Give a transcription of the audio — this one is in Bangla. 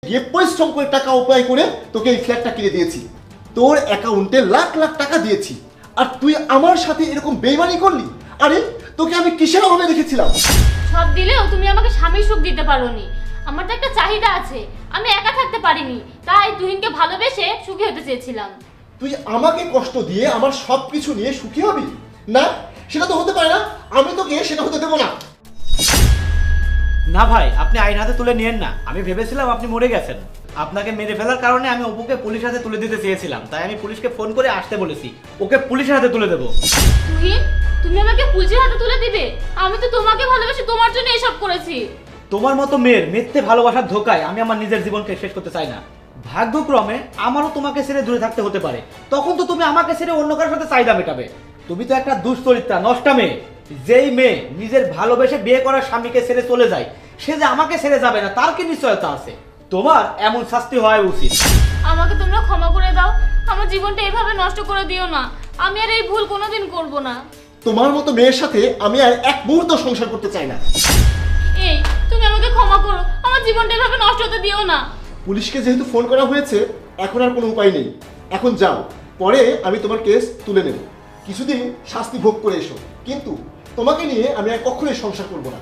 গিয়ে পরিশ্রম করে টাকা উপায় করে তোকে এই ফ্ল্যাটটা কিনে দিয়েছি, তোর অ্যাকাউন্টে লাখ লাখ টাকা দিয়েছি, আর তুই আমার সাথে এরকম বেইমানি করলি। আরে তোকে আমি কিসের অভাবে রেখেছিলাম? সব দিলেও তুমি আমাকে স্বামীর সুখ দিতে পারোনি। আমার তো একটা চাহিদা আছে, আমি একা থাকতে পারিনি, তাই তুহিনকে ভালোবেসে সুখী হতে চেয়েছিলাম। তুই আমাকে কষ্ট দিয়ে আমার সব কিছু নিয়ে সুখী হবি? না, সেটা তো হতে পারে না। আমি তোকে সেটা হতে দেবো না। না ভাই, আপনি আইন হাতে তুলে নিয়েন না। আমি ভেবেছিলাম আপনি মরে গেছেন। আপনাকে মেরে ফেলার কারণে আমি অপুকে পুলিশের হাতে তুলে দিতে চেয়েছিলাম, তাই আমি পুলিশকে ফোন করে আসতে বলেছি। ওকে পুলিশের হাতে তুলে দেবো। তুহিন, তুমি আমাকে পুলিশের হাতে তুলে দিবে? আমি তো তোমাকে ভালোবেসে তোমার জন্য এসব করেছি। তোমার মতো মেয়ের মিথ্যে ভালোবাসার ধোকায় আমি আমার নিজের জীবনকে শেষ করতে চাই না। ভাগ্যক্রমে আমারও তোমাকে ছেড়ে দূরে থাকতে হতে পারে, তখন তো তুমি আমাকে ছেড়ে অন্য কারোর সাথে চাহিদা মেটাবে। তুমি তো একটা দুশ্চরিত্রা নষ্টা মেয়ে। যেই মেয়ে নিজের ভালোবেসে বিয়ে করার স্বামীকে ছেড়ে চলে যায়, সে যে আমাকে ছেড়ে যাবে না তার কি নিশ্চয়তা আছে? তোমার এমন শাস্তি হওয়া উচিত। আমাকে তোমরা ক্ষমা করে দাও, আমার জীবনটা এভাবে নষ্ট করে দিও না। আমি আর এই ভুল কোনোদিন করব না। তোমার মতো মেয়ের সাথে আমি আর এক মুহূর্ত সংসার করতে চাই না। এই, তুমি আমাকে ক্ষমা করো, আমার জীবনটা এভাবে নষ্ট হতে দিও না। পুলিশকে যেহেতু ফোন করা হয়েছে, এখন আর কোনো উপায় নেই। এখন যাও, পরে আমি তোমার কেস তুলে নেব। কিছুদিন শাস্তি ভোগ করে এসো, কিন্তু তোমাকে নিয়ে আমি আর কখনোই সংসার করব না।